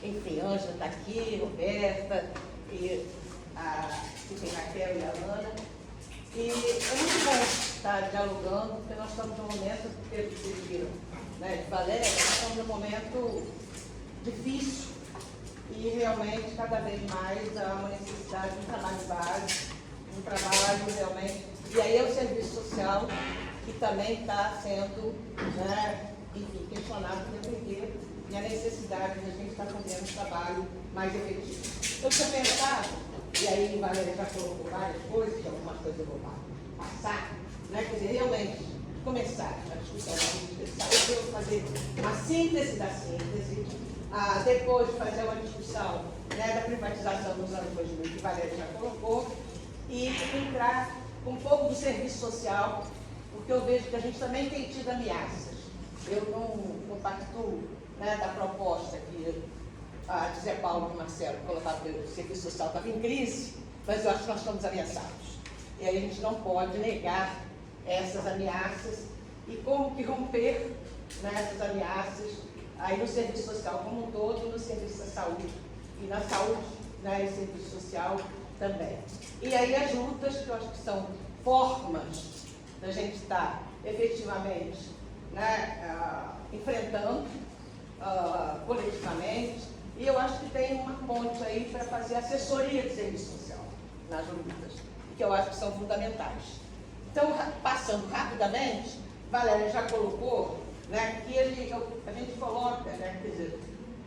enfim, Ângela está aqui, Roberta, e tem Raquel e a Ana. E é muito bom estar dialogando, porque nós estamos num momento, pelo que vocês viram, né, de Valéria, nós estamos num momento difícil e realmente cada vez mais há uma necessidade de um trabalho base, um trabalho realmente. E aí é o serviço social que também está sendo, né, enfim, questionado o tempo inteiro, e a necessidade de a gente estar fazendo um trabalho mais efetivo. Eu tinha pensado, e aí Valéria já colocou várias coisas, algumas coisas eu vou passar, né, quer dizer, realmente começar a discussão da política de saúde, eu vou fazer uma síntese da síntese, depois fazer uma discussão, né, da privatização dos anos 2000, que Valéria já colocou, e entrar um pouco do serviço social, porque eu vejo que a gente também tem tido ameaças. Eu não pactuo, né, da proposta que José Paulo e Marcelo colocaram que o serviço social estava em crise, mas eu acho que nós estamos ameaçados. E aí a gente não pode negar essas ameaças e como que romper, né, essas ameaças aí no serviço social como um todo, no serviço da saúde. E na saúde, né, e serviço social também. E aí as lutas, que eu acho que são formas da gente estar efetivamente, né, enfrentando coletivamente, e eu acho que tem uma ponte aí para fazer assessoria de serviço social nas lutas, que eu acho que são fundamentais. Então, passando rapidamente, Valéria já colocou, né, que a gente coloca, né, quer dizer,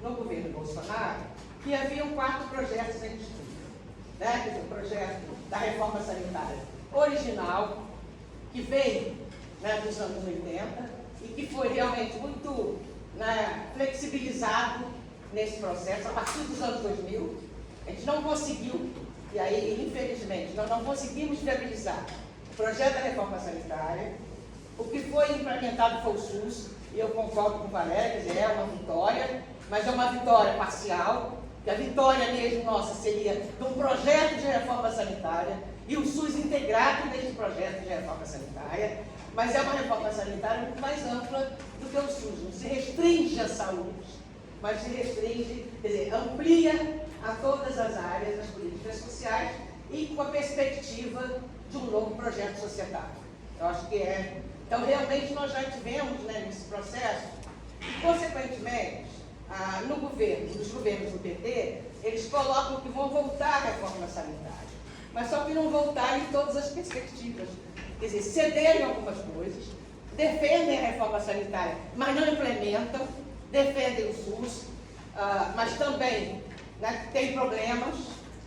no governo Bolsonaro, que haviam 4 projetos em estudo, né, quer dizer, o projeto da reforma sanitária original, que veio, né, dos anos 80 e que foi realmente muito, né, flexibilizado nesse processo a partir dos anos 2000. A gente não conseguiu, e aí, infelizmente, nós não conseguimos viabilizar o projeto da reforma sanitária. O que foi implementado foi o SUS, e eu concordo com o Valéria, quer dizer, é uma vitória, mas é uma vitória parcial, que a vitória mesmo nossa seria de um projeto de reforma sanitária e o SUS integrado nesse projeto de reforma sanitária, mas é uma reforma sanitária muito mais ampla do que o SUS, não se restringe à saúde, mas se restringe, quer dizer, amplia a todas as áreas das políticas sociais e com a perspectiva de um novo projeto societário. Eu acho que é. Então, realmente, nós já tivemos, né, nesse processo, e, consequentemente, nos governos do PT, eles colocam que vão voltar à reforma sanitária, mas só que não voltar em todas as perspectivas. Quer dizer, cederem algumas coisas, defendem a reforma sanitária, mas não implementam, defendem o SUS, mas também, né, tem problemas,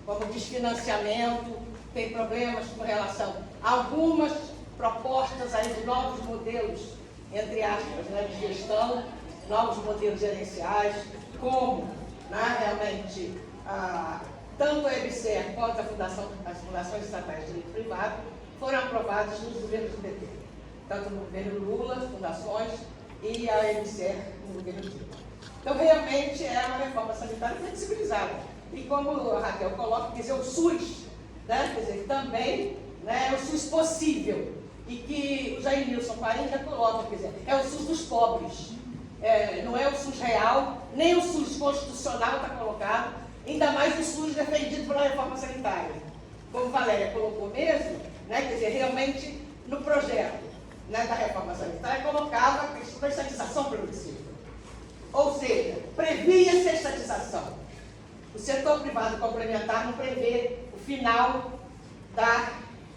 como desfinanciamento, tem problemas com relação a algumas propostas aí de novos modelos, entre aspas, né, de gestão, novos modelos gerenciais, como, né, realmente, tanto a EBSER quanto as fundações estatais de direito privado foram aprovadas nos governos do PT, tanto no governo Lula, fundações, e a EBSER no governo Dilma. Então, realmente, é uma reforma sanitária flexibilizada. E como a Raquel coloca, quer dizer, o SUS, né, quer dizer, também, né, é o SUS possível, e que o Jair Nilson Farinha já coloca, quer dizer, é o SUS dos pobres. Não é o SUS real, nem o SUS constitucional está colocado, ainda mais o SUS defendido pela reforma sanitária. Como Valéria colocou mesmo, né, quer dizer, realmente no projeto, né, da reforma sanitária colocava a questão da estatização progressiva. Ou seja, previa-se a estatização. O setor privado complementar não prevê o final da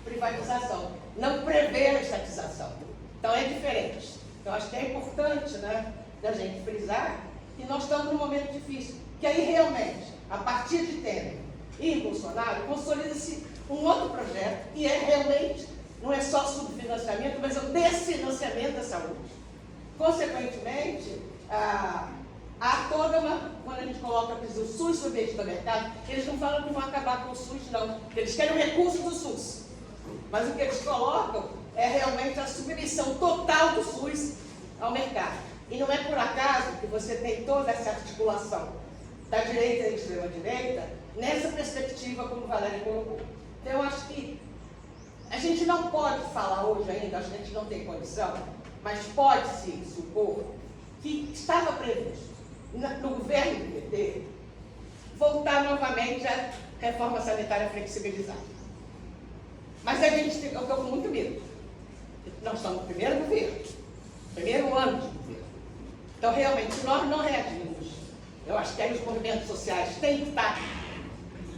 privatização, não prevê a estatização. Então é diferente. Então acho que é importante, né, da gente frisar que nós estamos num momento difícil, que aí realmente, a partir de Temer e Bolsonaro, consolida-se um outro projeto, e é realmente, não é só subfinanciamento, mas é o desfinanciamento da saúde. Consequentemente, há toda uma, quando a gente coloca o SUS submetido ao mercado, eles não falam que vão acabar com o SUS, não. Eles querem o recurso do SUS. Mas o que eles colocam é realmente a submissão total do SUS ao mercado. E não é por acaso que você tem toda essa articulação da direita e da extrema-direita nessa perspectiva, como Valéria colocou. Então, eu acho que a gente não pode falar hoje ainda, acho que a gente não tem condição, mas pode-se supor que estava previsto no governo do PT voltar novamente à reforma sanitária flexibilizada. Mas a gente, eu estou com muito medo. Nós estamos no primeiro governo, primeiro ano de governo. Então, realmente, se nós não reagirmos, eu acho que aí os movimentos sociais têm que estar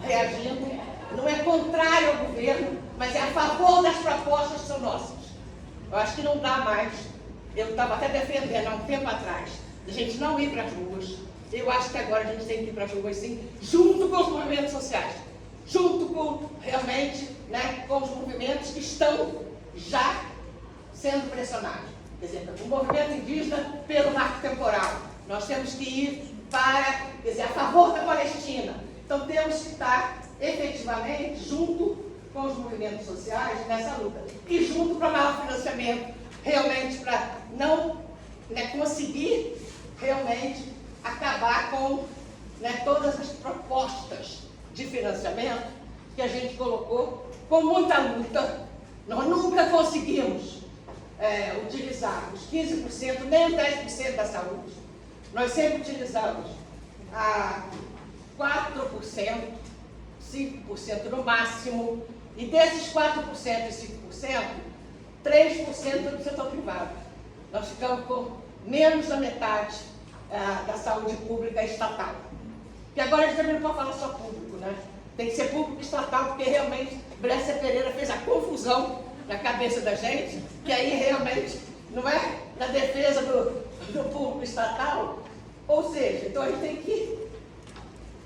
reagindo, não é contrário ao governo, mas é a favor das propostas que são nossas. Eu acho que não dá mais, eu estava até defendendo há um tempo atrás, a gente não ir para as ruas. Eu acho que agora a gente tem que ir para as ruas, sim, junto com os movimentos sociais, junto com, realmente, né, com os movimentos que estão já sendo pressionados. Quer dizer, o movimento indígena pelo marco temporal. Nós temos que ir para, quer dizer, a favor da Palestina. Então, temos que estar efetivamente junto com os movimentos sociais nessa luta. E junto para maior financiamento, realmente para não, né, conseguir realmente acabar com, né, todas as propostas de financiamento que a gente colocou com muita luta. Nós nunca conseguimos utilizar os 15%, nem os 10% da saúde. Nós sempre utilizamos 4%, 5% no máximo, e desses 4% e 5%, 3% do setor privado. Nós ficamos com menos da metade da saúde pública estatal. E agora a gente também não pode falar só público, né? Tem que ser público estatal, porque realmente Brescia Pereira fez a confusão na cabeça da gente, que aí realmente não é na defesa do público estatal. Ou seja, então a gente tem que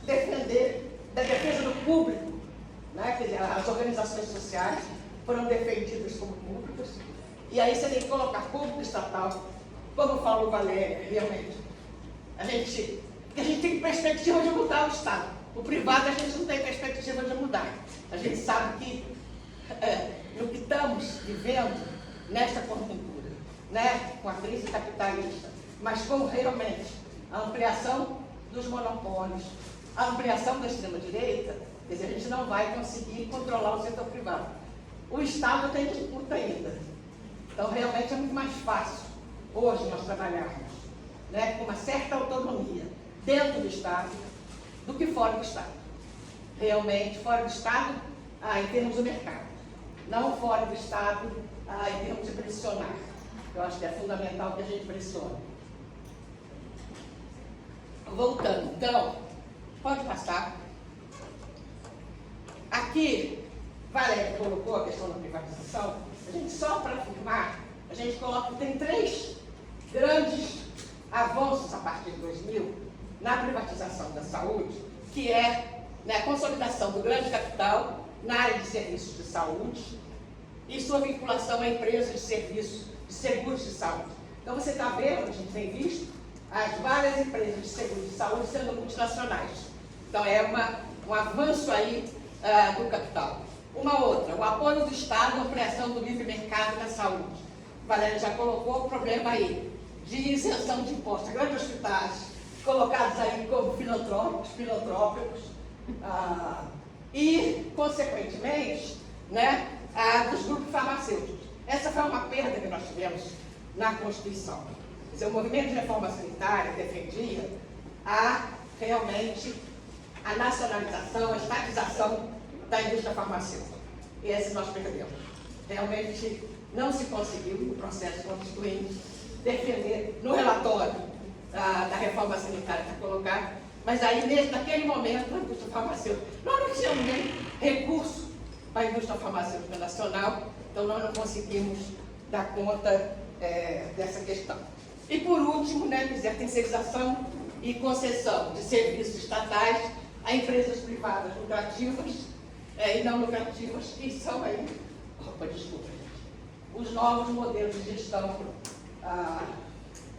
defender da defesa do público, né? Quer dizer, as organizações sociais foram defendidas como públicas, e aí você tem que colocar público estatal, como falou Valéria, realmente. A gente tem perspectiva de mudar o Estado. O privado a gente não tem perspectiva de mudar. A gente sabe que no que estamos vivendo nesta conjuntura, né, com a crise capitalista, mas com realmente a ampliação dos monopólios, a ampliação da extrema-direita, quer dizer, a gente não vai conseguir controlar o setor privado. O Estado tem disputa ainda. Então, realmente é muito mais fácil hoje nós trabalharmos, né, com uma certa autonomia dentro do Estado do que fora do Estado. Realmente, fora do Estado, em termos do mercado. Não fora do Estado, em termos de pressionar. Eu acho que é fundamental que a gente pressione. Voltando, então, pode passar. Aqui, Valéria colocou a questão da privatização. A gente, só para afirmar, a gente coloca que tem 3 grandes avanços a partir de 2000 na privatização da saúde, que é, né, a consolidação do grande capital na área de serviços de saúde e sua vinculação a empresas de serviços de seguros de saúde. Então você está vendo, a gente tem visto, as várias empresas de seguros de saúde sendo multinacionais. Então é um avanço aí do capital. Uma outra, o apoio do Estado à ampliação do livre mercado na saúde. Valéria já colocou o problema aí de isenção de impostos. Grandes hospitais colocados aí como filantrópicos, e, consequentemente, né, dos grupos farmacêuticos. Essa foi uma perda que nós tivemos na Constituição. Quer dizer, o movimento de reforma sanitária defendia realmente a nacionalização, a estatização da indústria farmacêutica. E esse nós perdemos. Realmente não se conseguiu, no processo constituinte, defender no relatório da reforma sanitária que está colocado, mas aí, naquele momento, a indústria farmacêutica, nós não tínhamos nem recurso para a indústria farmacêutica nacional, então nós não conseguimos dar conta dessa questão. E por último, né, a terceirização e concessão de serviços estatais a empresas privadas lucrativas e não lucrativas, que são aí, os novos modelos de gestão,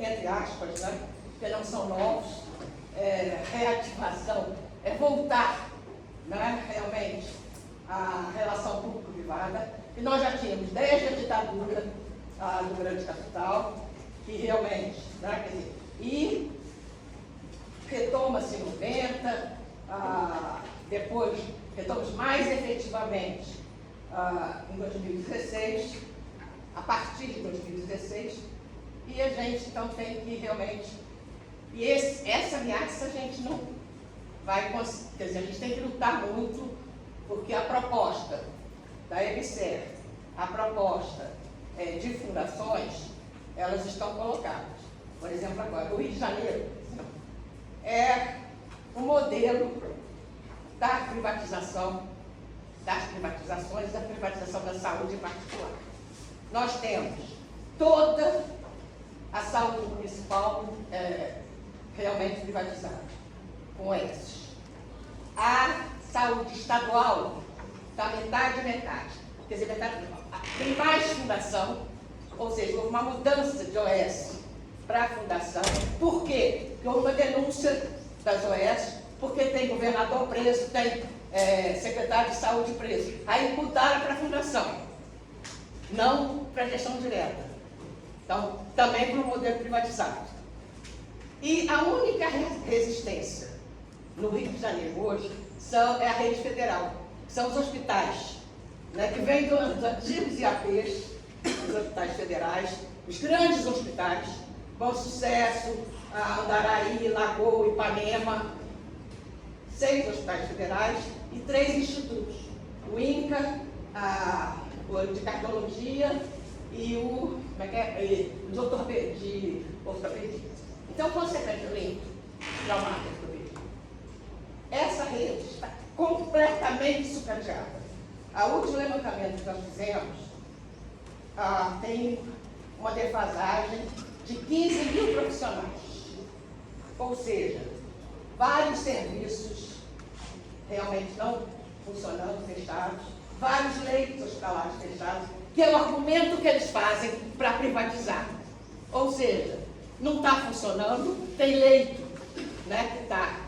entre aspas, né, que não são novos, reativação, voltar, né, realmente a relação público-privada, que nós já tínhamos desde a ditadura do grande capital, que realmente, né, quer dizer, e retoma-se em 90, depois retomamos mais efetivamente em 2016, a partir de 2016, e a gente então tem que realmente, e essa ameaça a gente quer dizer, a gente tem que lutar muito, porque a proposta da EBSER, a proposta de fundações, elas estão colocadas. Por exemplo, agora, o Rio de Janeiro é um modelo da privatização, das privatizações, da privatização da saúde em particular. Nós temos toda a saúde municipal realmente privatizada, com esses. A saúde estadual está metade e metade. Quer dizer, metade não. Tem mais fundação, ou seja, houve uma mudança de OS para a fundação. Por quê? Porque houve uma denúncia das OS, porque tem governador preso, tem secretário de saúde preso. Aí mudaram para a fundação, não para a gestão direta. Então, também para o modelo privatizado. E a única resistência no Rio de Janeiro hoje é a rede federal, que são os hospitais, né, que vêm dos antigos IAPs, os hospitais federais, os grandes hospitais, Bom Sucesso, Andaraí, Lagoa, Ipanema, 6 hospitais federais e 3 institutos, o INCA, o de cardiologia e o de ortopedia. Então, consequentemente, essa rede está completamente sucateada. O último levantamento que nós fizemos tem uma defasagem de 15 mil profissionais. Ou seja, vários serviços realmente não funcionando, fechados, vários leitos hospitalares fechados, que é o argumento que eles fazem para privatizar. Ou seja, não está funcionando, tem leito, né, que está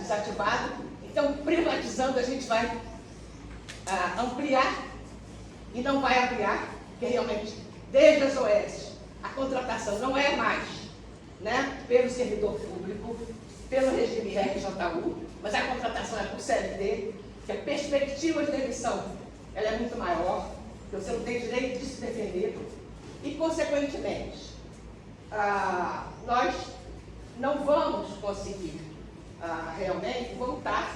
desativado, então privatizando a gente vai ampliar e não vai ampliar, porque realmente, desde as OS, a contratação não é mais, né, pelo servidor público, pelo regime RJU, mas a contratação é por CLT, que a perspectiva de demissão ela é muito maior, porque você não tem direito de se defender, e, consequentemente, nós não vamos conseguir realmente voltar,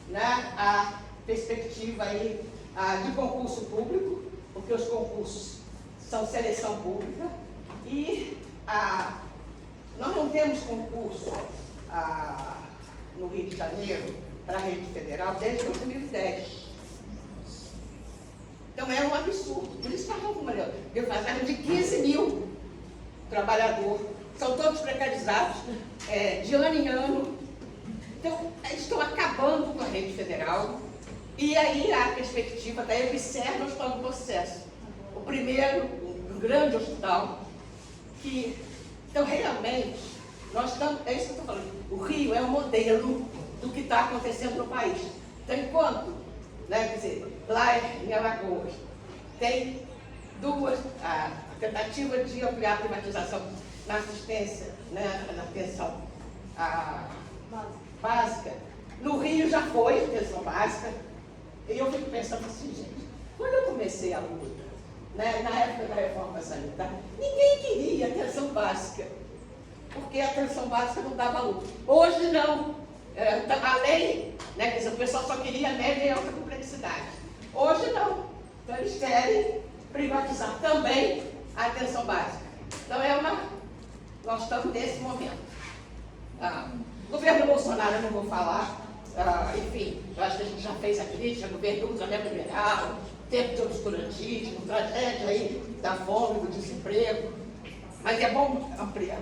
né, à perspectiva aí, de concurso público, porque os concursos são seleção pública e nós não temos concurso no Rio de Janeiro para a rede federal desde 2010. Então é um absurdo. Por isso falou com o Maria, defasaram de 15 mil trabalhadores, são todos precarizados, de ano em ano. Então, eles estão acabando com a rede federal. E aí a perspectiva da EBSER no Hospital do Processo. O primeiro, um grande hospital, que, então realmente, nós estamos, é isso que eu estou falando, o Rio é um modelo do que está acontecendo no país. Então, enquanto, né, quer dizer, lá em Alagoas, tem a tentativa de ampliar a privatização na assistência, né, na atenção básica. No Rio já foi atenção básica. E eu fico pensando assim, gente, quando eu comecei a luta, né, na época da reforma sanitária, ninguém queria atenção básica, porque a atenção básica não dava luta. Hoje não. A lei, né, quer dizer, o pessoal só queria média e alta complexidade. Hoje não. Então eles querem privatizar também a atenção básica. Então nós estamos nesse momento. Governo Bolsonaro eu não vou falar. Enfim, eu acho que a gente já fez a crítica, governo ultramento liberal, tempo de obscurantismo, tragédia aí da fome, do desemprego. Mas é bom ampliar,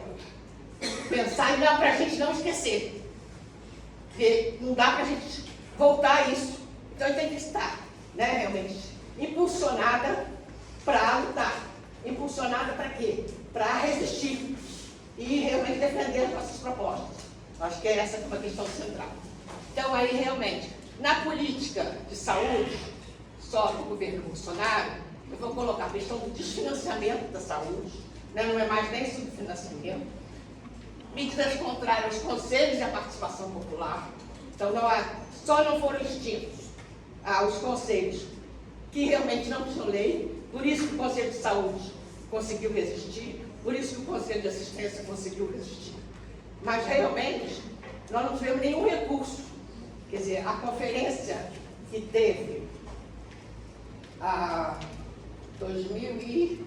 pensar e dá para a gente não esquecer. Porque não dá para a gente voltar a isso. Então tem que estar, né, realmente impulsionada para lutar. Impulsionada para quê? Para resistir e realmente defender as nossas propostas. Acho que essa é uma questão central. Então, aí, realmente, na política de saúde, só do governo Bolsonaro, eu vou colocar a questão do desfinanciamento da saúde, né? Não é mais nem subfinanciamento, medidas contrárias aos conselhos e à participação popular. Então, só não foram extintos os conselhos que realmente não tinham lei, por isso que o Conselho de Saúde conseguiu resistir, por isso que o Conselho de Assistência conseguiu resistir. Mas, realmente, nós não tivemos nenhum recurso. Quer dizer, a conferência que teve a 2000 e...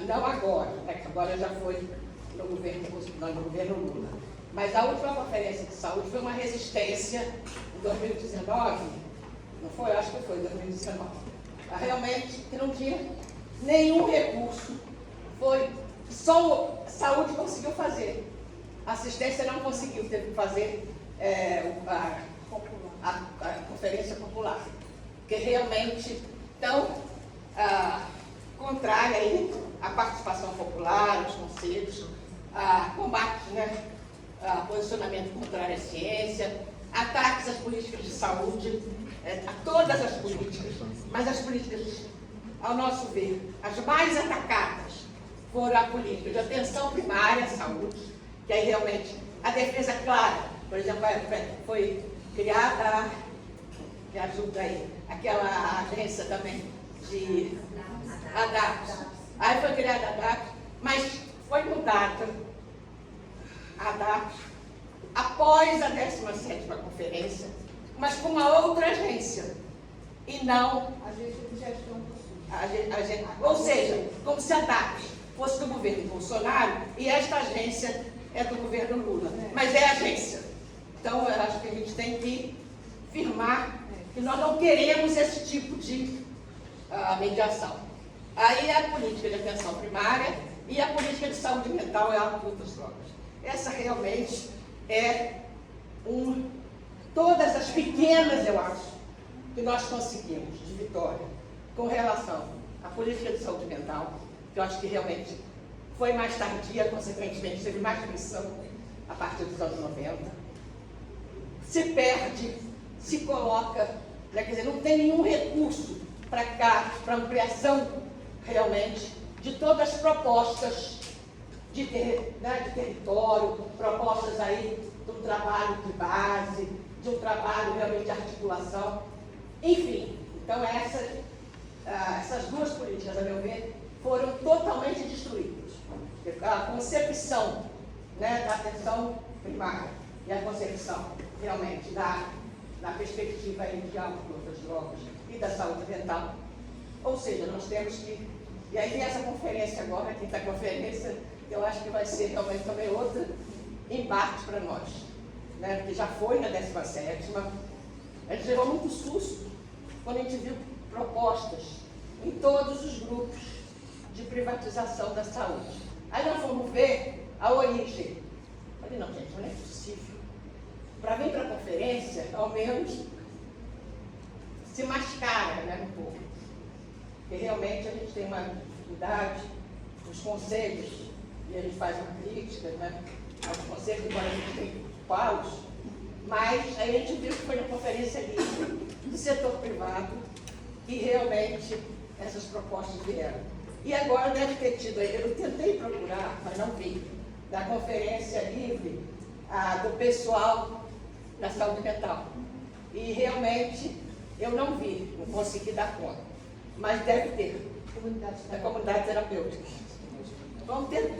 Não agora, né, que agora já foi no governo Lula. Mas a última conferência de saúde foi uma resistência em 2019, não foi? Acho que foi 2019. Realmente que não tinha nenhum recurso. Foi só a saúde conseguiu fazer. A assistência não conseguiu, teve que fazer a conferência popular. Porque realmente, então, contrária aí a participação popular, os conselhos, combate, né, posicionamento contrário à ciência, ataques às políticas de saúde, a todas as políticas, mas as políticas, ao nosso ver, as mais atacadas foram a política de atenção primária à saúde, que aí realmente a defesa clara, por exemplo, foi criada, me ajuda aí, aquela agência também de ADAPT. Aí foi criada a ADAPT, mas foi mudada a ADAPT após a 17ª conferência, mas com uma outra agência, e não Agência de Gestão do SUS. ou seja, como se a ADAPT fosse do governo Bolsonaro e esta agência é do governo Lula, mas é agência. Então, eu acho que a gente tem que firmar que nós não queremos esse tipo de mediação. Aí a política de atenção primária e a política de saúde mental é a outras drogas. Essa realmente é todas as pequenas, eu acho, que nós conseguimos de vitória com relação à política de saúde mental, que eu acho que realmente foi mais tardia, consequentemente teve mais pressão a partir dos anos 90. Se perde, se coloca, né, quer dizer, não tem nenhum recurso para cá, para ampliação realmente de todas as propostas de território, propostas aí de um trabalho de base, de um trabalho realmente de articulação. Enfim, então essas duas políticas, a meu ver, foram totalmente destruídas. A concepção, né, da atenção primária e a concepção realmente da perspectiva aí de diálogo com outras drogas e da saúde mental. Ou seja, nós temos que... E aí essa conferência agora, a quinta conferência, eu acho que vai ser realmente também outro embate para nós, né? Porque já foi na 17ª, a gente levou muito susto quando a gente viu propostas em todos os grupos de privatização da saúde. Aí nós fomos ver a origem. Falei, não, gente, não é possível. Para vir para a conferência, ao menos se mascara, né, um pouco. Porque realmente a gente tem uma dificuldade, os conselhos, e a gente faz uma crítica, né, aos conselhos, embora a gente tenha que ocupá-los, mas aí a gente viu que foi uma conferência livre do setor privado e realmente essas propostas vieram. E agora deve ter tido, eu tentei procurar, mas não vi, da conferência livre do pessoal da saúde mental. E realmente eu não vi, não consegui dar conta. Mas deve ter, da comunidade terapêutica. Vamos ter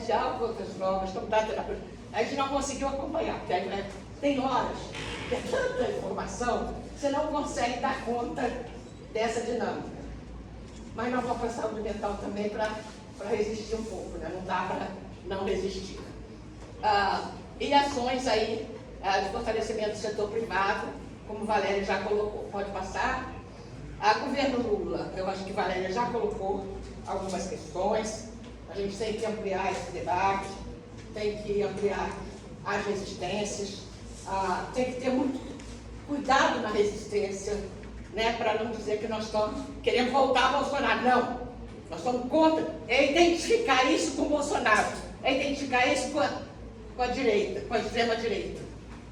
diálogo com outras drogas, comunidade terapêutica. A gente não conseguiu acompanhar, porque aí, tem horas que é tanta informação, você não consegue dar conta dessa dinâmica. Mas nós vamos para a saúde mental também para resistir um pouco, né? Não dá para não resistir. E ações aí de fortalecimento do setor privado, como Valéria já colocou, pode passar. A governo Lula, eu acho que Valéria já colocou algumas questões. A gente tem que ampliar esse debate, tem que ampliar as resistências, tem que ter muito cuidado na resistência, né, para não dizer que nós estamos querendo voltar ao Bolsonaro. Não, nós estamos contra. É identificar isso com o Bolsonaro, é identificar isso com a direita, com a extrema-direita,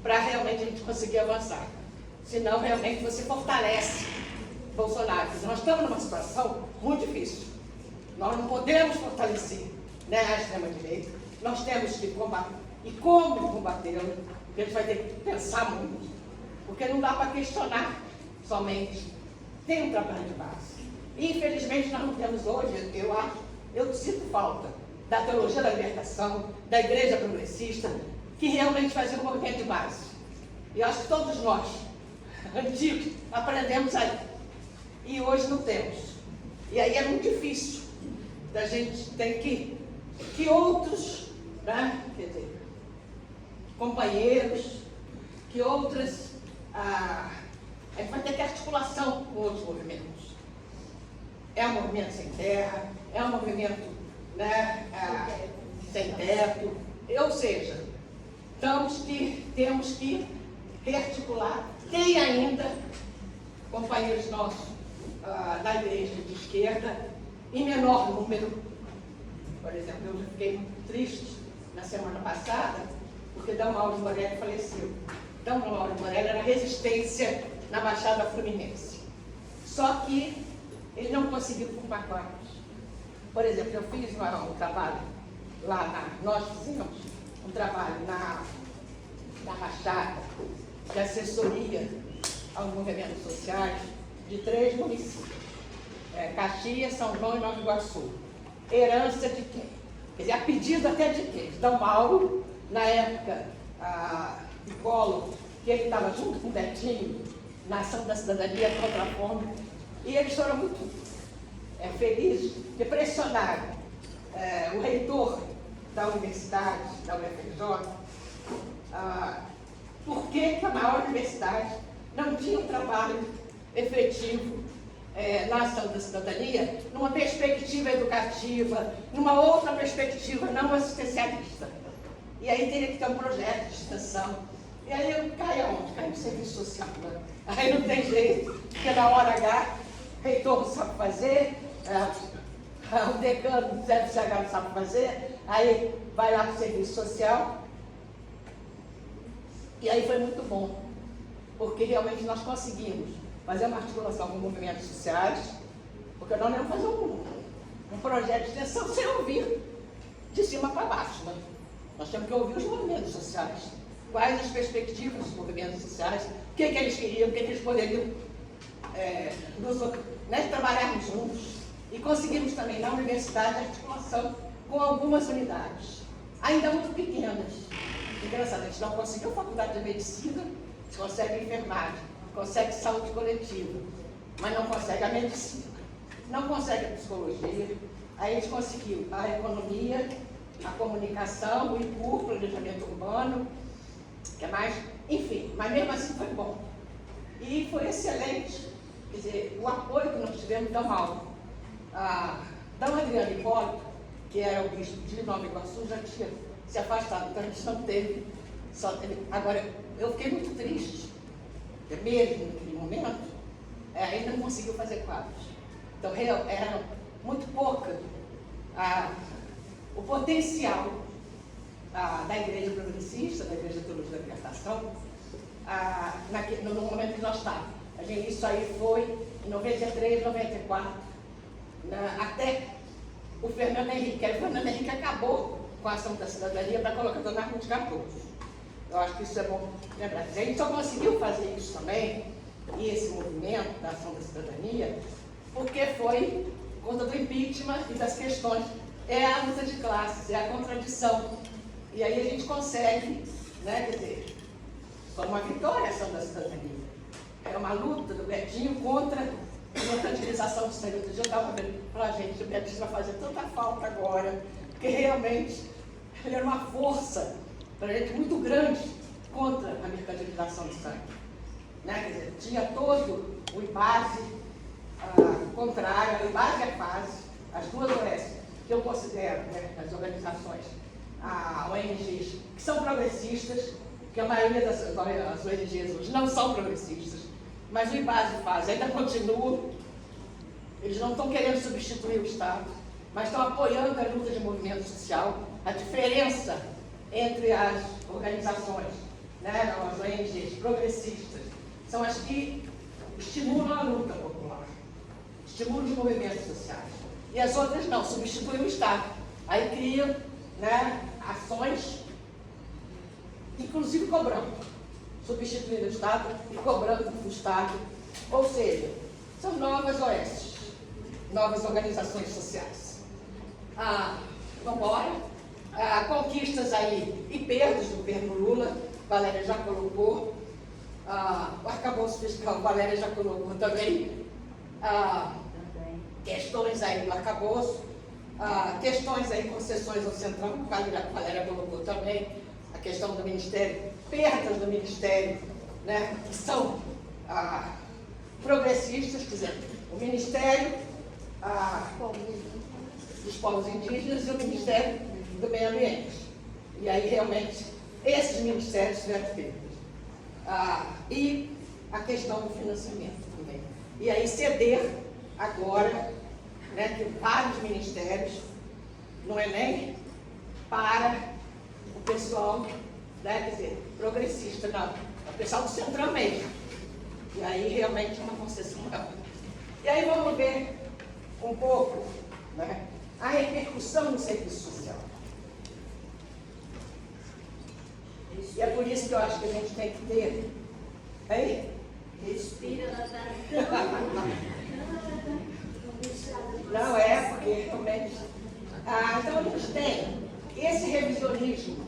para realmente a gente conseguir avançar. Senão, realmente, você fortalece Bolsonaro. Nós estamos numa situação muito difícil. Nós não podemos fortalecer, né, a extrema-direita. Nós temos que combater. E como combatê-lo? Porque a gente vai ter que pensar muito. Porque não dá para questionar somente. Tem um trabalho de base. E, infelizmente, nós não temos hoje, eu sinto falta da teologia da libertação, da igreja progressista, que realmente fazia o movimento de base. E eu acho que todos nós, antigos, aprendemos aí. E hoje não temos. E aí é muito difícil. A gente tem que outros, né, quer dizer, companheiros, que outras, a gente vai ter que articulação com outros movimentos. É um movimento sem terra, é um movimento, né, sem teto, ou seja, temos que rearticular. Tem ainda companheiros nossos da igreja de esquerda, em menor número. Por exemplo, eu fiquei muito triste na semana passada, porque D. Mauro Morelli faleceu. D. Mauro Morelli era resistência na Baixada Fluminense. Só que ele não conseguiu formar quadros. Por exemplo, eu fiz um trabalho lá, nós fizemos um trabalho na Baixada de assessoria aos movimentos sociais de 3 municípios. Caxias, São João e Nova Iguaçu. Herança de quem? Quer dizer, a pedido até de quem? D. Mauro, na época de Collor, que ele estava junto com o Betinho, na ação da cidadania contra a fome, e eles foram muito felizes de pressionar o reitor da universidade, da UFRJ, porque a maior universidade não tinha um trabalho efetivo na ação da cidadania, numa perspectiva educativa, numa outra perspectiva não assistencialista. E aí teria que ter um projeto de extensão. E aí cai aonde? Cai no serviço social. Né? Aí não tem jeito, porque na hora H, o reitor não sabe fazer, o decano do CFCH não sabe fazer, aí vai lá para o serviço social. E aí foi muito bom, porque realmente nós conseguimos fazer uma articulação com movimentos sociais, porque nós não íamos fazer um projeto de extensão sem ouvir de cima para baixo. Né? Nós temos que ouvir os movimentos sociais, quais as perspectivas dos movimentos sociais, o que eles queriam, o que eles poderiam trabalharmos juntos. E conseguimos também na universidade a articulação com algumas unidades, ainda muito pequenas. Engraçado, a gente não conseguiu faculdade de medicina, consegue enfermagem, consegue saúde coletiva, mas não consegue a medicina, não consegue a psicologia. Aí a gente conseguiu a economia, a comunicação, o IPUR, planejamento urbano, que é mais, enfim, mas mesmo assim foi bom. E foi excelente, quer dizer, o apoio que nós tivemos da Mauro. D. Adriano Hipólito, que era o bispo de Nova Iguaçu, já tinha se afastado, então a gente não teve, só teve. Agora, eu fiquei muito triste, porque mesmo naquele momento, ainda não conseguiu fazer quadros. Então, era muito pouca o potencial da Igreja Progressista, da Igreja Teológica da Libertação, no momento que nós estávamos. Isso aí foi em 93, 94, até o Fernando Henrique. O Fernando Henrique acabou com a ação da cidadania para colocar a Dona Ruth Cardoso. Eu acho que isso é bom lembrar. A gente só conseguiu fazer isso também, e esse movimento da ação da cidadania, porque foi por conta do impeachment e das questões. É a luta de classes, é a contradição. E aí a gente consegue, né, quer dizer, foi uma vitória a ação da cidadania. É uma luta do Betinho contra a mercantilização do sangue. Outro dia eu estava vendo, falei, gente, o Betinho vai fazer tanta falta agora, porque realmente ele era uma força para a gente muito grande contra a mercantilização do sangue. Né? Quer dizer, tinha todo o IBASE contrário, o IBASE e a FASE, as duas OS, que eu considero, né, as organizações, ONGs, que são progressistas, que a maioria das ONGs hoje não são progressistas, mas o IBASE e a FASE ainda continuam, eles não estão querendo substituir o Estado, mas estão apoiando a luta de movimento social. A diferença entre as organizações, né, as ONGs progressistas, são as que estimulam a luta popular, estimulam os movimentos sociais. E as outras não, substituem o Estado. Aí criam, né, ações, inclusive cobrando, substituindo o Estado e cobrando do Estado. Ou seja, são novas OS, novas organizações sociais. Vamos embora, Conquistas aí e perdas do governo Lula, Valéria já colocou. O arcabouço fiscal, Valéria já colocou também. Questões aí do arcabouço, questões aí, concessões ao Centrão, Valéria colocou também. A questão do Ministério, perdas do Ministério, né, que são progressistas, quer dizer, o Ministério dos povos indígenas e o Ministério do Meio Ambiente. E aí, realmente, esses ministérios tiveram perdas. E a questão do financiamento também. E aí, ceder agora, né, que vários ministérios, no Enem, para o pessoal, né, quer dizer, progressista, não, é o pessoal do Centrão mesmo. E aí, realmente, é uma concessão. E aí, vamos ver um pouco, né, a repercussão no serviço social. E é por isso que eu acho que a gente tem que ter. Aí? Respira, Não é, porque realmente. Então a gente tem esse revisionismo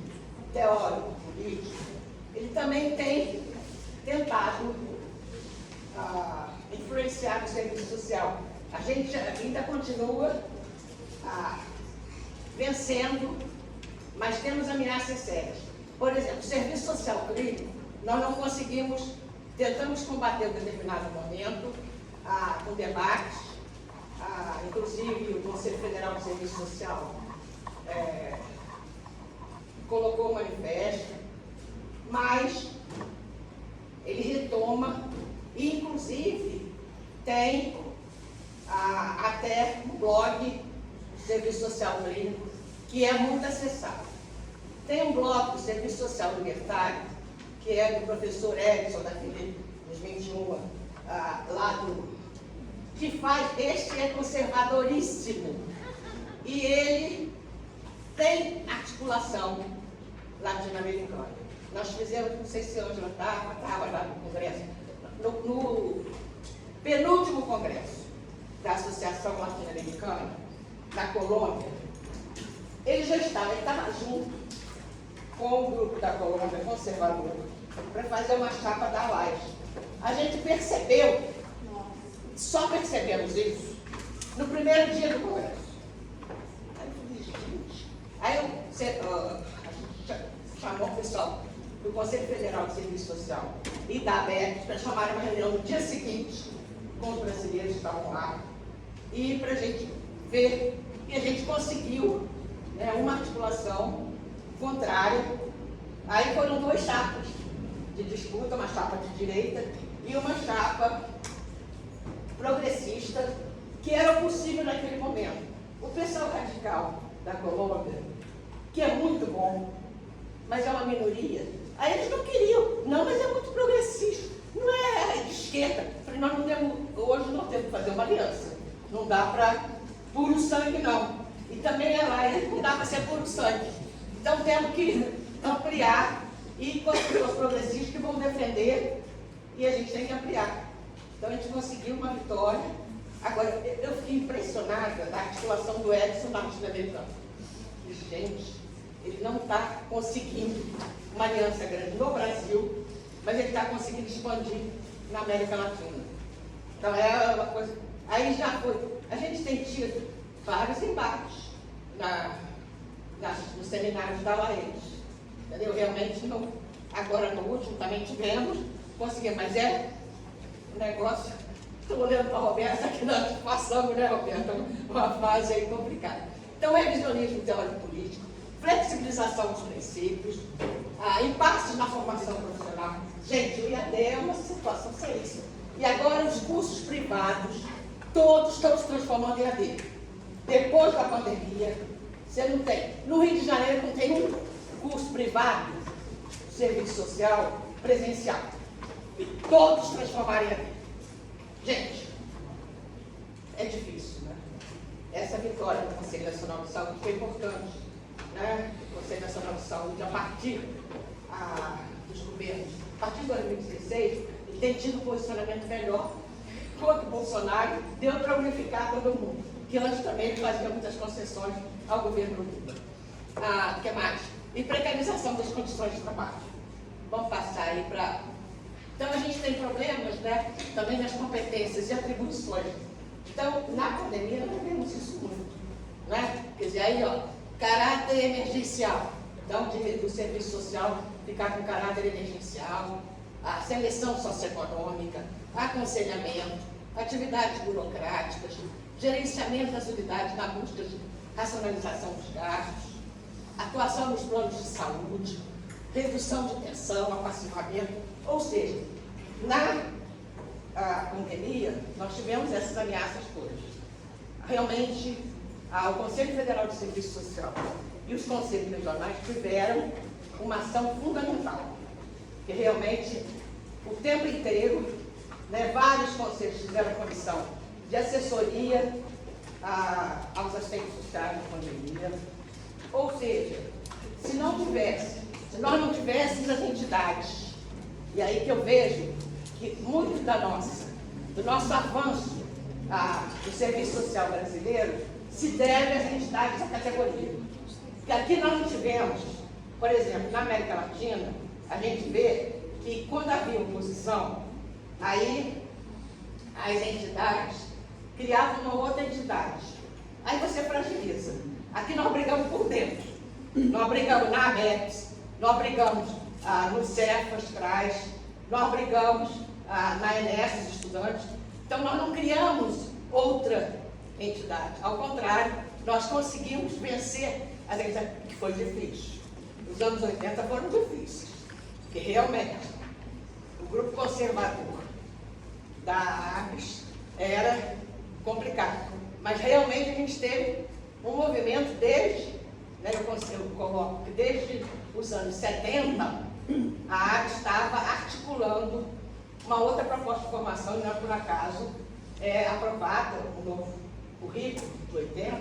teórico, político, ele também tem tentado influenciar o serviço social. A gente ainda continua vencendo, mas temos ameaças sérias. Por exemplo, o serviço social clínico, nós não conseguimos, tentamos combater em determinado momento, com debates, inclusive o Conselho Federal de Serviço Social colocou um manifesto, mas ele retoma, e inclusive tem até um blog do Serviço Social Clínico, que é muito acessado. Tem um blog do Serviço Social Libertário, que é do professor Edson, da Filipe, dos 21, que faz, este é conservadoríssimo, e ele tem articulação latino-americana. Nós fizemos, não sei se hoje eu estava lá no Congresso, no penúltimo Congresso da Associação Latino-Americana, da Colômbia. Ele estava junto com o grupo da Colômbia conservador para fazer uma chapa da Laje. A gente percebeu, só percebemos isso no primeiro dia do Congresso. Aí eu falei, gente, aí a gente chamou o pessoal do Conselho Federal de Serviço Social e da ABEC para chamar uma reunião no dia seguinte com os brasileiros que estavam lá e para a gente ver, e a gente conseguiu uma articulação contrária. Aí foram duas chapas de disputa, uma chapa de direita e uma chapa progressista, que era possível naquele momento. O pessoal radical da Colômbia, que é muito bom, mas é uma minoria, aí eles não queriam, não, mas é muito progressista, não é de esquerda. Falei, nós não temos, hoje não temos que fazer uma aliança, não dá para puro sangue não, e também não dá para ser puro sangue, então temos que ampliar, e com as pessoas progressistas que vão defender, e a gente tem que ampliar. Então a gente conseguiu uma vitória. Agora, eu fiquei impressionada da articulação do Edson latino-americano. Gente, ele não está conseguindo uma aliança grande no Brasil, mas ele está conseguindo expandir na América Latina. Então é uma coisa. Aí já foi. A gente tem tido vários embates nos seminários da UAES. Entendeu? Realmente não. Agora no último também tivemos, conseguimos, mas é um negócio. Estou olhando para a Roberta, que nós passamos, né, Roberta? Uma fase aí complicada. Então, revisionismo teórico-político, flexibilização dos princípios, impasses na formação profissional. Gente, o IAD é uma situação seríssima. E agora os cursos privados, todos estão se transformando em IAD. Depois da pandemia, você não tem. No Rio de Janeiro não tem um curso privado, serviço social, presencial. E todos transformaram em IAD. Gente, é difícil, né? Essa vitória do Conselho Nacional de Saúde foi importante, né? O Conselho Nacional de Saúde, a partir dos governos, a partir de 2016, ele tem tido um posicionamento melhor contra o Bolsonaro, deu para unificar todo mundo, que antes também ele fazia muitas concessões ao governo Lula. que mais? E precarização das condições de trabalho. Vamos passar aí para... Então, a gente tem problemas, né, também nas competências e atribuições. Então, na pandemia, nós vemos isso muito, né? Quer dizer, aí, ó, caráter emergencial. Então, do serviço social ficar com caráter emergencial, a seleção socioeconômica, aconselhamento, atividades burocráticas, gerenciamento das unidades na busca de racionalização dos gastos, atuação nos planos de saúde, redução de tensão, apassivamento. Ou seja, na pandemia, nós tivemos essas ameaças todas. Realmente, o Conselho Federal de Serviço Social e os conselhos regionais tiveram uma ação fundamental, que realmente, o tempo inteiro, né, vários conselhos fizeram comissão de assessoria aos assistentes sociais na pandemia. Ou seja, se nós não tivéssemos as entidades, e aí que eu vejo que muito do nosso avanço do serviço social brasileiro se deve às entidades da categoria. Porque aqui nós não tivemos, por exemplo, na América Latina, a gente vê que quando havia oposição, aí as entidades criavam uma outra entidade. Aí você fragiliza. Aqui nós brigamos por dentro. Nós brigamos na AMEPS, nós brigamos no Cefas, CRAS, nós brigamos na ENES, os estudantes. Então, nós não criamos outra entidade. Ao contrário, nós conseguimos vencer as entidades, que foi difícil. Os anos 80 foram difíceis, porque realmente o grupo conservador da ABS era complicado. Mas realmente a gente teve um movimento desde, né, eu coloco que desde os anos 70, a ABS estava articulando uma outra proposta de formação, e não é por acaso aprovada, o novo currículo de 80,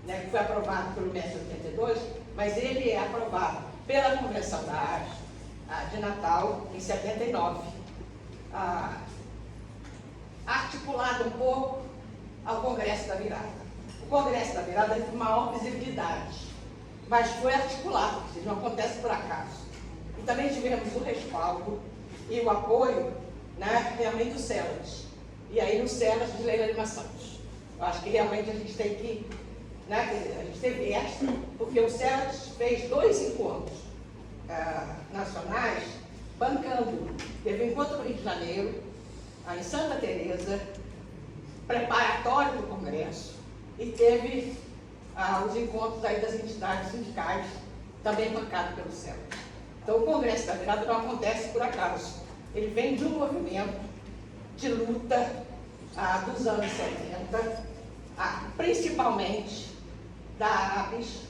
né, que foi aprovado pelo MEC 82, mas ele é aprovado pela Convenção da ABS de Natal, em 79, articulado um pouco ao Congresso da Virada. O Congresso da Virada teve maior visibilidade, mas foi articulado, ou seja, não acontece por acaso. E também tivemos o respaldo e o apoio, né, realmente do CELAS. E aí no CELAS de Leila Lima Santos. Eu acho que realmente a gente tem que, né, a gente teve essa, porque o CELAS fez 2 encontros nacionais bancando. Teve um encontro no Rio de Janeiro, em Santa Teresa, preparatório do Congresso, e teve os encontros aí das entidades sindicais, também bancados pelo CELAS. Então, o Congresso da Virada não acontece por acaso. Ele vem de um movimento de luta dos anos 70, principalmente da ABS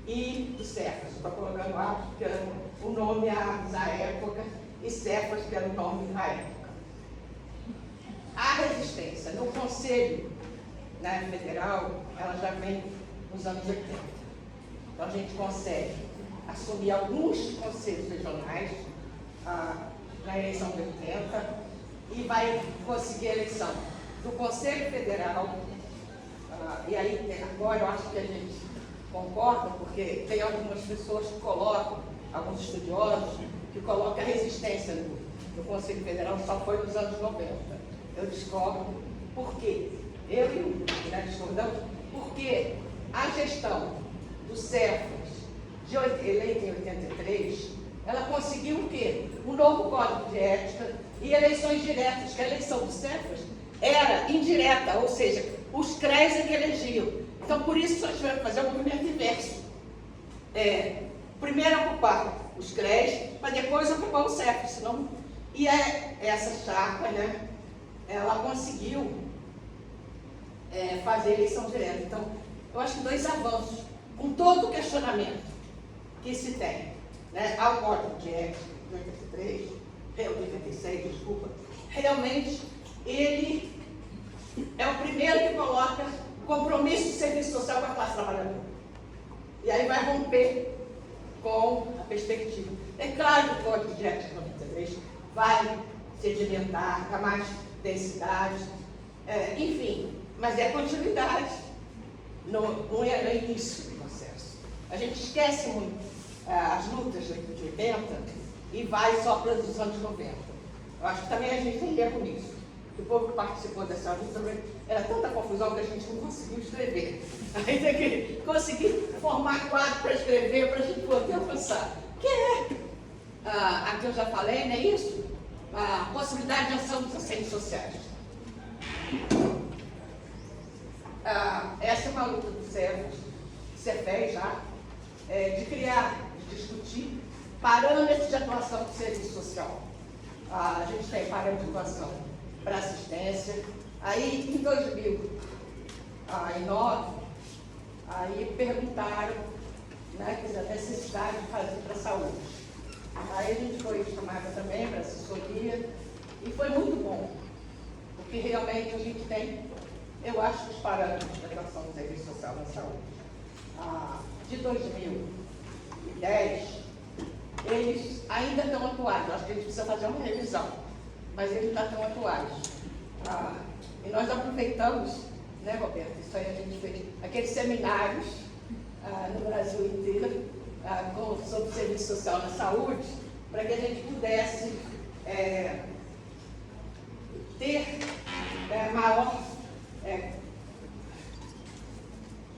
e do Cefas. Estou colocando ABS porque era o nome ABS à época e Cefas que era o nome à época. A resistência no Conselho, né, Federal, ela já vem nos anos 80. Então, a gente consegue assumir alguns conselhos regionais na eleição de 80 e vai conseguir a eleição do Conselho Federal. E aí, agora eu acho que a gente concorda, porque tem algumas pessoas que colocam, alguns estudiosos, que colocam a resistência do Conselho Federal só foi nos anos 90. Eu discordo. Por quê? Eu e o grupo, né, discordamos, porque a gestão do Cefas, eleita em 83, ela conseguiu o quê? Um novo código de ética e eleições diretas, que a eleição do Cefas era indireta, ou seja, os CREs é que elegiam. Então, por isso, nós tivemos que fazer um movimento inverso. Primeiro ocupar os CREs, para depois ocupar o Cefas. Senão... E essa chapa, né, ela conseguiu fazer eleição direta. Então, eu acho que 2 avanços, com todo o questionamento que se tem, né, ao Código de Ética de 83, 86, desculpa, realmente ele é o primeiro que coloca compromisso de serviço social com a classe trabalhadora. E aí vai romper com a perspectiva. É claro que o Código de Ética de 93 vai sedimentar, dar mais densidade, enfim, mas é continuidade, não é início do processo. A gente esquece muito as lutas de 80 e vai só para os anos 90. Eu acho que também a gente tem erro nisso. O povo que participou dessa luta era tanta confusão que a gente não conseguiu escrever. Aí tem que conseguir formar quadro para escrever, para a gente poder avançar. Que é, aqui eu já falei, não é isso? A possibilidade de ação dos assistentes sociais. Essa é uma luta do CEFES já, de criar, de discutir parâmetros de atuação do serviço social. A gente tem parâmetros de atuação para assistência. Aí, em 2009, aí perguntaram, né, que a necessidade de fazer para a saúde. Aí a gente foi chamada também para assessoria e foi muito bom, porque realmente a gente tem, eu acho, os parâmetros de atuação do serviço social na saúde. De 2010, eles ainda estão atuais. Eu acho que a gente precisa fazer uma revisão, mas eles já estão atuais. E nós aproveitamos, né, Roberto? Isso aí a gente fez aqueles seminários no Brasil inteiro sobre serviço social na saúde, para que a gente pudesse ter maior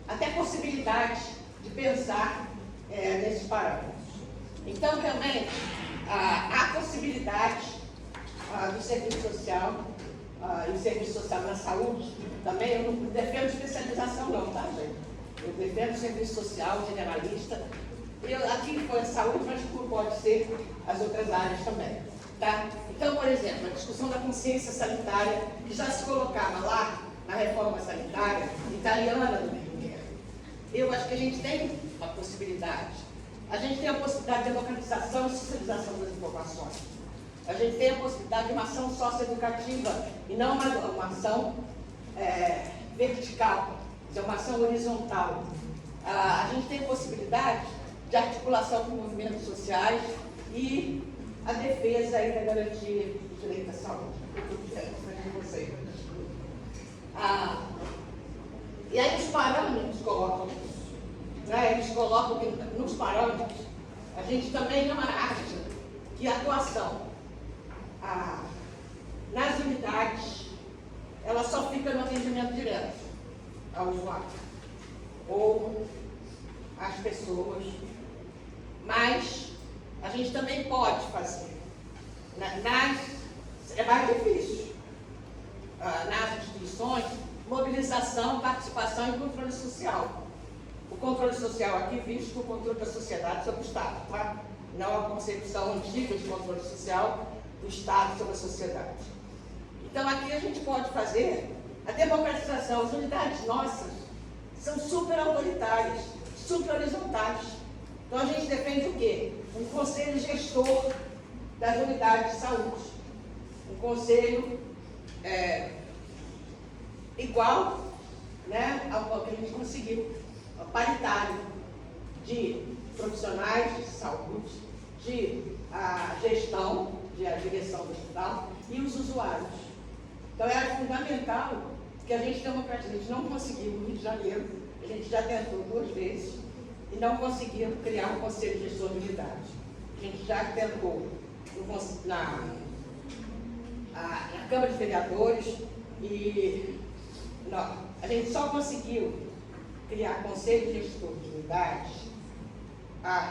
até possibilidade de pensar nesses parâmetros. Então, realmente, há possibilidade do serviço social e o serviço social na saúde também. Eu não defendo especialização não, tá, gente? Eu defendo serviço social generalista. Aqui foi a saúde, mas pode ser as outras áreas também, tá? Então, por exemplo, a discussão da consciência sanitária, que já se colocava lá na reforma sanitária italiana do Berlinguer. Eu acho que a gente tem uma possibilidade. A gente tem a possibilidade de democratização e socialização das informações. A gente tem a possibilidade de uma ação socioeducativa e não uma ação vertical, uma ação horizontal. A gente tem a possibilidade de articulação com movimentos sociais e a defesa e a garantia do direito à saúde. E aí os parâmetros colocam isso. Né? Eles colocam que nos parâmetros a gente também não acha que a atuação nas unidades ela só fica no atendimento direto ao usuário ou às pessoas, mas a gente também pode fazer é mais difícil nas instituições mobilização, participação e controle social. O controle social aqui visto o controle da sociedade sobre o Estado, tá? Não a concepção antiga de controle social do Estado sobre a sociedade. Então aqui a gente pode fazer a democratização. As unidades nossas são super autoritárias, super horizontais. Então a gente defende o quê? Um conselho gestor das unidades de saúde. Um conselho igual, né, ao que a gente conseguiu, paritário, de profissionais de saúde, de gestão, de a direção do hospital e os usuários. Então era fundamental que a gente democratize. A gente não conseguiu no Rio de Janeiro, a gente já tentou 2 vezes e não conseguiu criar um conselho gestor de unidade. A gente já tentou na Câmara de Vereadores e não, a gente só conseguiu criar conselho gestor de unidades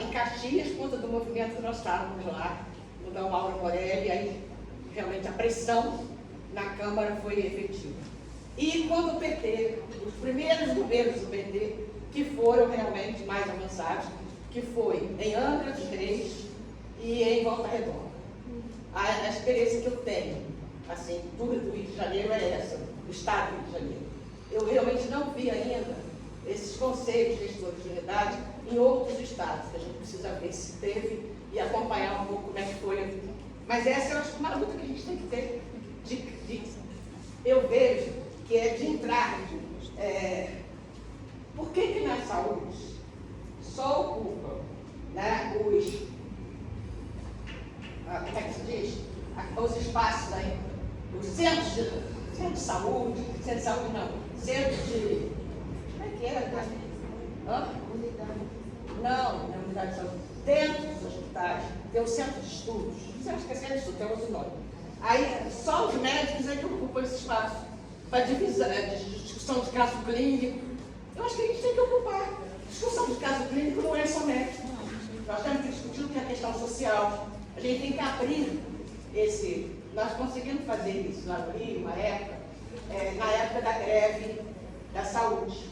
em Caxias, por conta do movimento que nós estávamos lá, no Dom Mauro Morelli, e aí realmente a pressão na Câmara foi efetiva. E quando o PT, os primeiros governos do PT, que foram realmente mais avançados, que foi em Angra dos Reis e em Volta Redonda. A experiência que eu tenho, assim, do Rio de Janeiro é essa, do Estado do Rio de Janeiro. Eu realmente não vi ainda esses conselhos gestores de unidade em outros estados, que a gente precisa ver se teve e acompanhar um pouco como é que foi. Mas essa eu acho que é uma luta que a gente tem que ter. Eu vejo que é de entrar. Por que na saúde só ocupam, né, como é que se diz? Os espaços aí, os centros de saúde, centro de. Como é que era? Não, na unidade de saúde. Dentro dos hospitais, tem o centro de estudos. Você acha que é centro de estudos, tem outro nome. Aí, só os médicos é que ocupam esse espaço para discussão de caso clínico. Eu acho que a gente tem que ocupar. Discussão de caso clínico não é só médico. Nós temos que discutir o que é a questão social. A gente tem que abrir esse... Nós conseguimos fazer isso lá no Rio, uma época, na época da greve da saúde,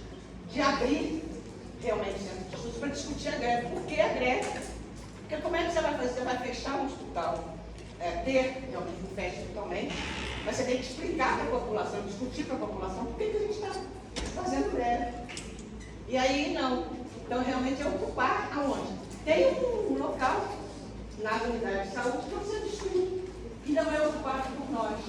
de abrir realmente centro de estudos para discutir a greve. Por que a greve? Porque como é que você vai fazer? Você vai fechar um hospital, realmente não fecha totalmente, mas você tem que explicar para a população, discutir para a população por que a gente está fazendo greve. E aí não. Então realmente é ocupar aonde? Tem um local nas unidades de saúde que é o centro de estudo, que não é ocupado por nós.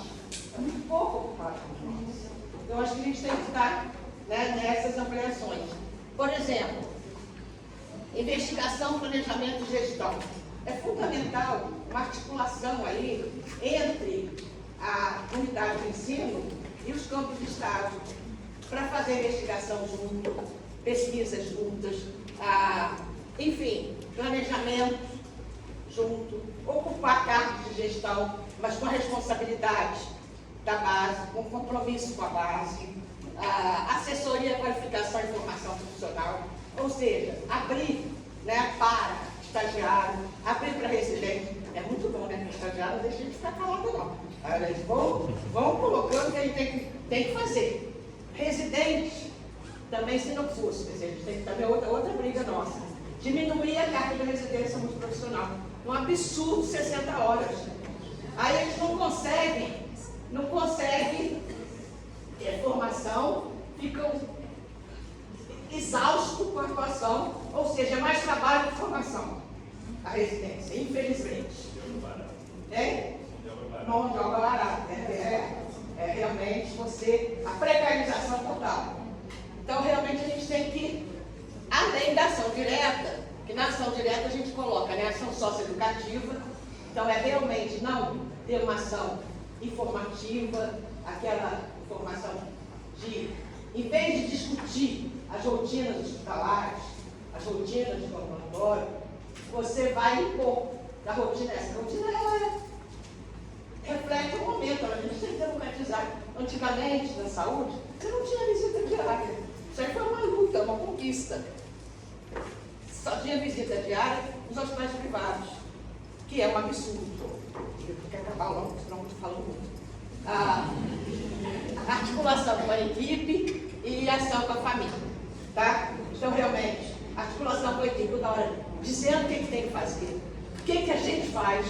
É muito pouco ocupado por nós. Então acho que a gente tem que estar, né, nessas ampliações. Por exemplo, investigação, planejamento e gestão. É fundamental uma articulação aí entre a unidade de ensino e os campos de estágio, para fazer investigação junto, pesquisas juntas, enfim, planejamento junto, ocupar cargos de gestão, mas com a responsabilidade da base, com compromisso com a base, assessoria, qualificação e formação profissional, ou seja, abrir, né, para estagiário, abrir para residente. É muito bom, né, para estagiário, não deixa a gente ficar calado não. Eles vão colocando que a gente tem que fazer. Residente, também se não fosse, quer dizer, a gente tem também outra briga nossa. Diminuir a carga de residência multiprofissional. Um absurdo 60 horas. Aí eles não conseguem formação, ficam exaustos com a atuação, ou seja, é mais trabalho que formação, a residência, infelizmente. Não joga barato, é realmente a precarização total. Então, realmente, a gente tem que, além da ação direta, que na ação direta a gente coloca, né, ação socioeducativa, então é realmente não ter uma ação informativa, aquela informação de, em vez de discutir as rotinas hospitalares, as rotinas de ambulatório, você vai impor da rotina. Essa rotina ela reflete o momento, a gente tem que democratizar. Antigamente, na saúde, você não tinha visita diária. Isso aí foi uma luta, uma conquista. Só tinha visita diária nos hospitais privados, que é um absurdo. Tem que acabar logo, senão eu estou falando muito. Articulação com a equipe e ação com a família. Tá? Então, realmente, articulação com a equipe, toda hora, dizendo o que tem que fazer, o que a gente faz.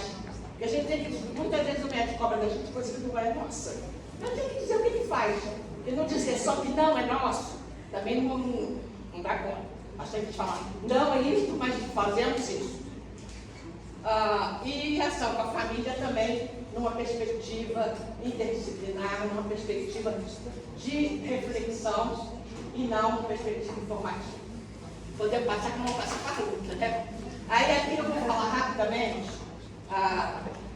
Porque a gente tem que, muitas vezes o médico cobra da gente coisa que não é nossa. Mas tem que dizer o que faz. E não dizer só que não é nosso, também não dá conta. Mas tem que falar, não é isso, mas fazemos isso. E ação com a família também, numa perspectiva interdisciplinar, numa perspectiva de reflexão e não numa perspectiva informativa. Podemos passar que não passa para a luta, né? Aí aqui eu vou falar rapidamente,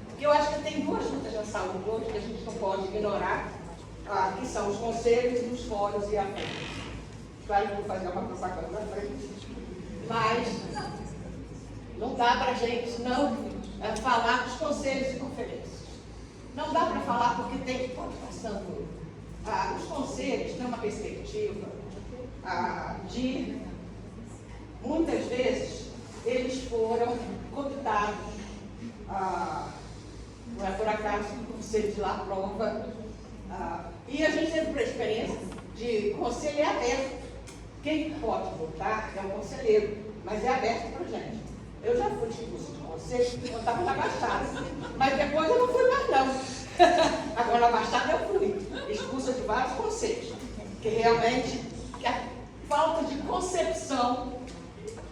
porque eu acho que tem duas lutas na saúde hoje que a gente não pode ignorar, que são os conselhos e os fóruns e a frente. Claro que vou fazer uma propaganda na frente, mas não dá para a gente não falar dos conselhos e conferências. Não dá para falar porque tem que pode passando. Os conselhos têm uma perspectiva de, muitas vezes, eles foram cooptados, não é por acaso que o conselho de lá aprova, e a gente teve por experiência de conselho é aberto. Quem pode votar é o conselheiro, mas é aberto para a gente. Eu já fui expulso de conselho, eu estava na Baixada, mas depois eu não fui mais não. Agora na Baixada eu fui expulsa de vários conselhos, que realmente a falta de concepção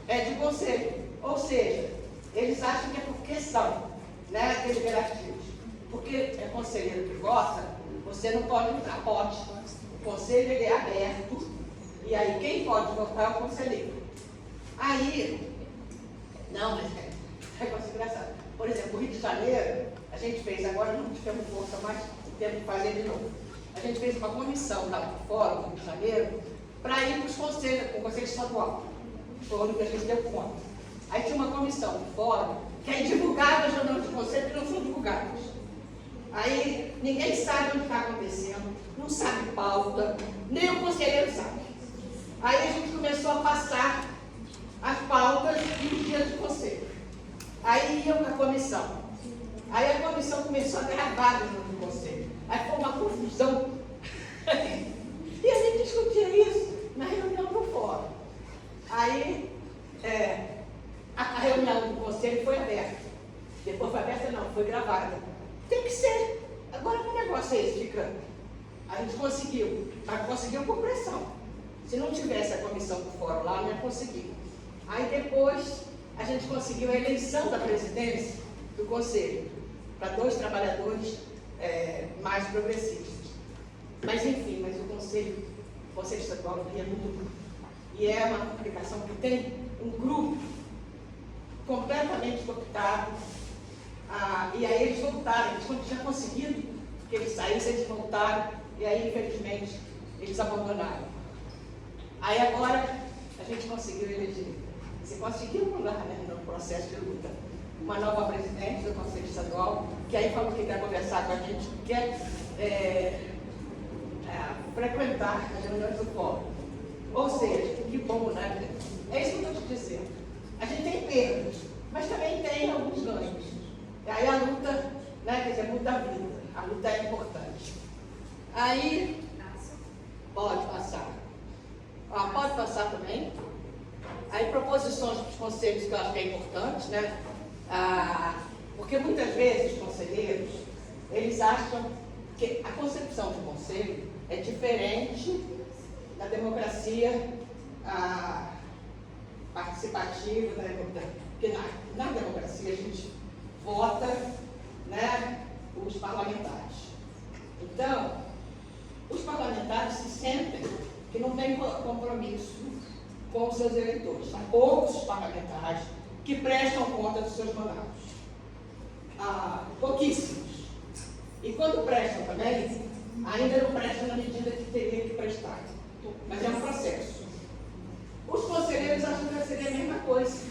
é de conselho. Ou seja, eles acham que é porque são, né, deliberativos. Porque é conselheiro que vota, você não pode entrar, pode. O conselho ele é aberto, e aí quem pode votar é o conselheiro. Aí, não, mas é negócio engraçado. Por exemplo, o Rio de Janeiro, a gente fez, agora não tivemos força mais, temos que fazer de novo. A gente fez uma comissão lá no Fórum do Rio de Janeiro para ir para os conselhos, o Conselho Estadual. foi o único que a gente deu conta. Aí tinha uma comissão de fórum, que aí divulgava as reuniões de conselho que não são divulgadas. Aí ninguém sabe o que está acontecendo, não sabe pauta, nem o conselheiro sabe. Aí a gente começou a passar as pautas e os dias de conselho. Aí ia a comissão. Aí a comissão começou a gravar as reuniões do conselho. Aí foi uma confusão. E a gente discutia isso na reunião do fórum. Aí a reunião do conselho foi aberta. Depois foi aberta não, foi gravada. Tem que ser. Agora que negócio é esse, fica. A gente conseguiu. Mas conseguiu por pressão. Se não tivesse a comissão do fórum lá, não ia conseguir. Aí depois a gente conseguiu a eleição da presidência do conselho para 2 trabalhadores mais progressistas. Mas enfim, o Conselho Estadual do Rio é muito grupo. E é uma publicação que tem um grupo completamente cooptado. E aí eles voltaram, eles tinham conseguido que eles saíssem, eles voltaram, e aí infelizmente eles abandonaram. Aí agora a gente conseguiu eleger. Você conseguiu mudar, né, no processo de luta, uma nova presidente do Conselho Estadual, que aí falou que quer conversar com a gente, que quer frequentar as reuniões do fórum. Ou seja, que bom, né? É isso que eu estou te dizendo. A gente tem perdas, mas também tem alguns ganhos. E aí a luta, né, quer dizer, muda a vida. A luta é importante. Aí, pode passar. Pode passar também. Aí proposições para os conselhos que eu acho que é importante, né? Porque muitas vezes os conselheiros, eles acham que a concepção de conselho é diferente da democracia participativa, porque na democracia a gente vota, né, os parlamentares. Então, os parlamentares se sentem que não tem compromisso com os seus eleitores. São poucos os parlamentares que prestam conta dos seus mandatos. Pouquíssimos. E quando prestam também, ainda não prestam na medida que teria que prestar. Mas é um processo. Os conselheiros acham que seria a mesma coisa.